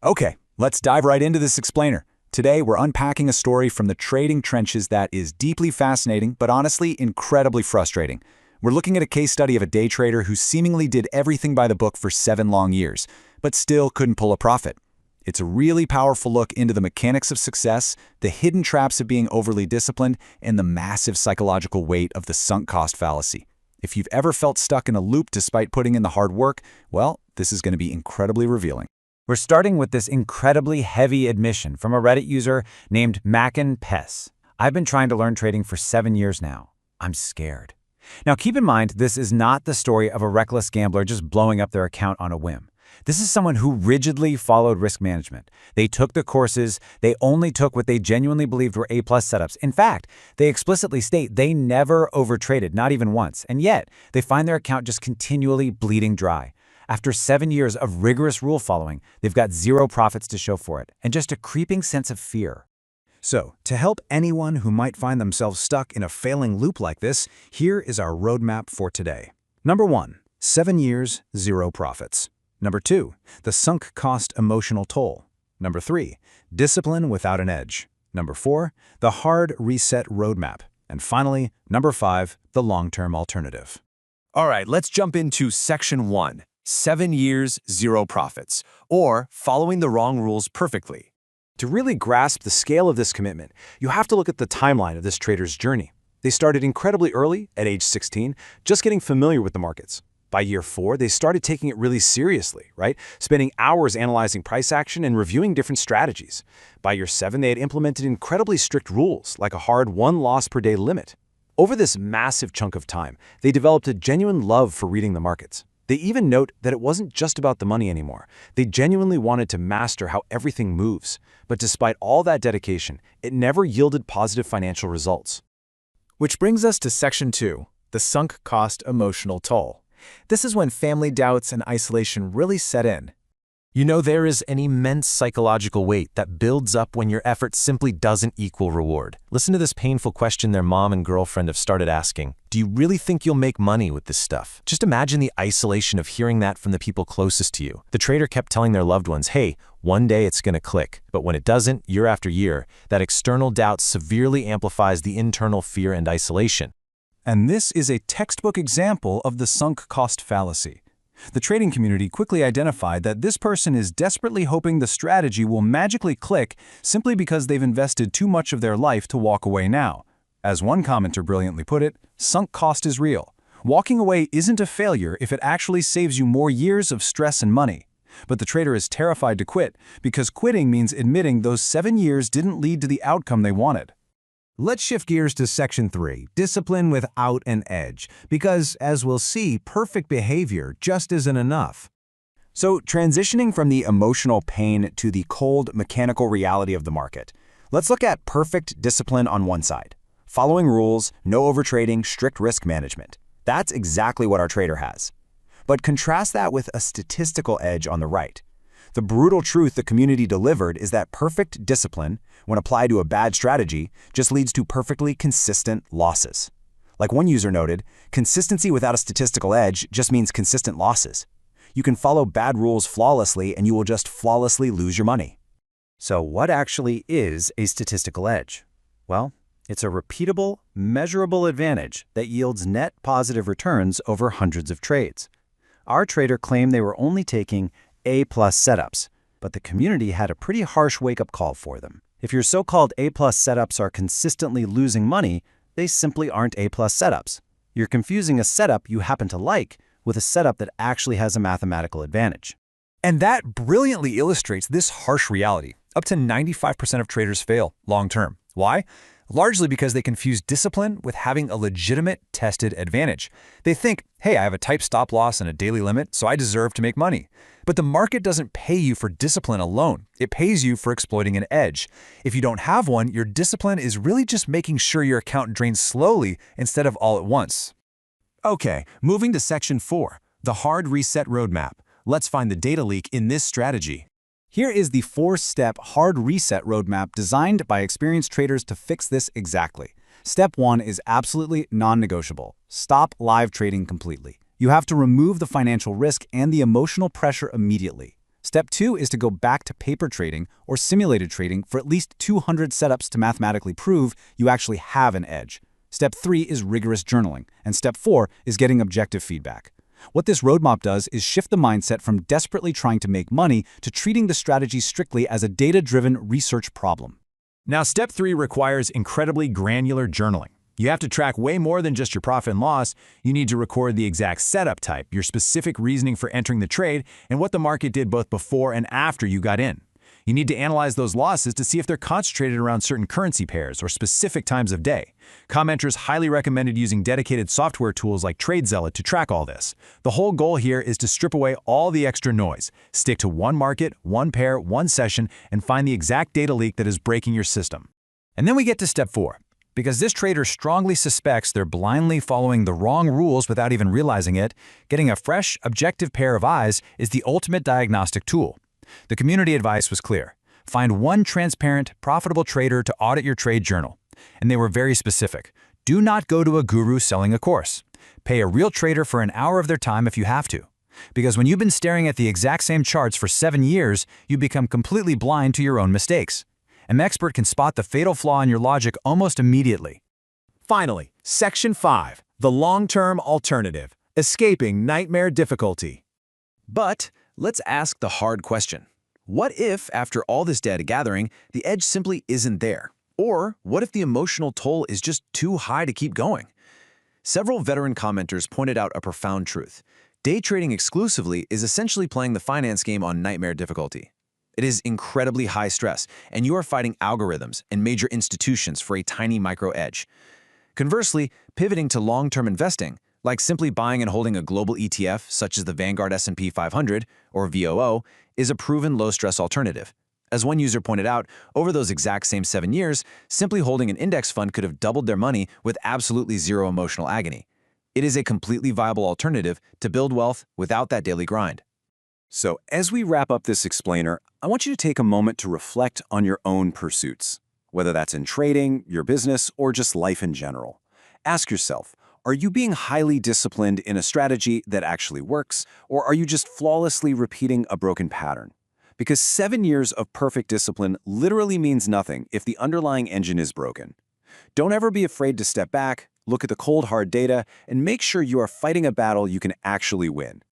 Okay, let's dive right into this explainer. Today, we're unpacking a story from the trading trenches that is deeply fascinating, but honestly, incredibly frustrating. We're looking at a case study of a day trader who seemingly did everything by the book for 7 long years, but still couldn't pull a profit. It's a really powerful look into the mechanics of success, the hidden traps of being overly disciplined, and the massive psychological weight of the sunk cost fallacy. If you've ever felt stuck in a loop despite putting in the hard work, well, this is going to be incredibly revealing. We're starting with this incredibly heavy admission from a Reddit user named Mackin Pess. I've been trying to learn trading for 7 years now. I'm scared. Now keep in mind, this is not the story of a reckless gambler just blowing up their account on a whim. This is someone who rigidly followed risk management. They took the courses, they only took what they genuinely believed were A-plus setups. In fact, they explicitly state they never overtraded, not even once, and yet they find their account just continually bleeding dry. After 7 years of rigorous rule following, they've got zero profits to show for it, and just a creeping sense of fear. So, to help anyone who might find themselves stuck in a failing loop like this, here is our roadmap for today. Number 1. 7 years, zero profits. Number 2. The sunk cost emotional toll. Number 3. Discipline without an edge. Number 4. The hard reset roadmap. And finally, number 5. The long-term alternative. All right, let's jump into section 1. 7 years, zero profits, or following the wrong rules perfectly. To really grasp the scale of this commitment, you have to look at the timeline of this trader's journey. They started incredibly early, at age 16, just getting familiar with the markets. By year 4, they started taking it really seriously, right? Spending hours analyzing price action and reviewing different strategies. By year 7, they had implemented incredibly strict rules, like a hard 1 loss per day limit. Over this massive chunk of time, they developed a genuine love for reading the markets. They even note that it wasn't just about the money anymore. They genuinely wanted to master how everything moves. But despite all that dedication, it never yielded positive financial results. Which brings us to section 2, the sunk cost emotional toll. This is when family doubts and isolation really set in. You know, there is an immense psychological weight that builds up when your effort simply doesn't equal reward. Listen to this painful question their mom and girlfriend have started asking. Do you really think you'll make money with this stuff? Just imagine the isolation of hearing that from the people closest to you. The trader kept telling their loved ones, hey, one day it's going to click. But when it doesn't, year after year, that external doubt severely amplifies the internal fear and isolation. And this is a textbook example of the sunk cost fallacy. The trading community quickly identified that this person is desperately hoping the strategy will magically click simply because they've invested too much of their life to walk away now. As one commenter brilliantly put it, sunk cost is real. Walking away isn't a failure if it actually saves you more years of stress and money. But the trader is terrified to quit because quitting means admitting those 7 years didn't lead to the outcome they wanted. Let's shift gears to section 3, discipline without an edge, because, as we'll see, perfect behavior just isn't enough. So, transitioning from the emotional pain to the cold, mechanical reality of the market, let's look at perfect discipline on one side. Following rules, no overtrading, strict risk management. That's exactly what our trader has. But contrast that with a statistical edge on the right. The brutal truth the community delivered is that perfect discipline, when applied to a bad strategy, just leads to perfectly consistent losses. Like one user noted, consistency without a statistical edge just means consistent losses. You can follow bad rules flawlessly and you will just flawlessly lose your money. So what actually is a statistical edge? Well, it's a repeatable, measurable advantage that yields net positive returns over hundreds of trades. Our trader claimed they were only taking A-plus setups, but the community had a pretty harsh wake-up call for them. If your so-called A-plus setups are consistently losing money, they simply aren't A-plus setups. You're confusing a setup you happen to like with a setup that actually has a mathematical advantage. And that brilliantly illustrates this harsh reality. Up to 95% of traders fail long-term. Why? Largely because they confuse discipline with having a legitimate tested advantage. They think, hey, I have a tight stop loss and a daily limit, so I deserve to make money. But the market doesn't pay you for discipline alone. It pays you for exploiting an edge. If you don't have one, your discipline is really just making sure your account drains slowly instead of all at once. Okay, moving to section 4, the hard reset roadmap. Let's find the data leak in this strategy. Here is the 4-step hard reset roadmap designed by experienced traders to fix this exactly. Step 1 is absolutely non-negotiable. Stop live trading completely. You have to remove the financial risk and the emotional pressure immediately. Step 2 is to go back to paper trading or simulated trading for at least 200 setups to mathematically prove you actually have an edge. Step 3 is rigorous journaling, and Step 4 is getting objective feedback. What this roadmap does is shift the mindset from desperately trying to make money to treating the strategy strictly as a data-driven research problem. Now, Step 3 requires incredibly granular journaling. You have to track way more than just your profit and loss. You need to record the exact setup type, your specific reasoning for entering the trade, and what the market did both before and after you got in. You need to analyze those losses to see if they're concentrated around certain currency pairs or specific times of day. Commenters highly recommended using dedicated software tools like TradeZealot to track all this. The whole goal here is to strip away all the extra noise, stick to one market, one pair, one session, and find the exact data leak that is breaking your system. And then we get to Step 4. Because this trader strongly suspects they're blindly following the wrong rules without even realizing it, getting a fresh, objective pair of eyes is the ultimate diagnostic tool. The community advice was clear. Find one transparent, profitable trader to audit your trade journal. And they were very specific. Do not go to a guru selling a course. Pay a real trader for an hour of their time if you have to. Because when you've been staring at the exact same charts for 7 years, you become completely blind to your own mistakes. An expert can spot the fatal flaw in your logic almost immediately. Finally, Section 5, the long-term alternative, escaping nightmare difficulty. But let's ask the hard question. What if, after all this data gathering, the edge simply isn't there? Or what if the emotional toll is just too high to keep going? Several veteran commenters pointed out a profound truth. Day trading exclusively is essentially playing the finance game on nightmare difficulty. It is incredibly high stress, and you are fighting algorithms and major institutions for a tiny micro edge. Conversely, pivoting to long-term investing, like simply buying and holding a global ETF such as the Vanguard S&P 500 or VOO, is a proven low-stress alternative. As one user pointed out, over those exact same 7 years, simply holding an index fund could have doubled their money with absolutely zero emotional agony. It is a completely viable alternative to build wealth without that daily grind. So, as we wrap up this explainer, I want you to take a moment to reflect on your own pursuits, whether that's in trading, your business, or just life in general. Ask yourself, are you being highly disciplined in a strategy that actually works, or are you just flawlessly repeating a broken pattern? Because 7 years of perfect discipline literally means nothing if the underlying engine is broken. Don't ever be afraid to step back, look at the cold, hard data, and make sure you are fighting a battle you can actually win.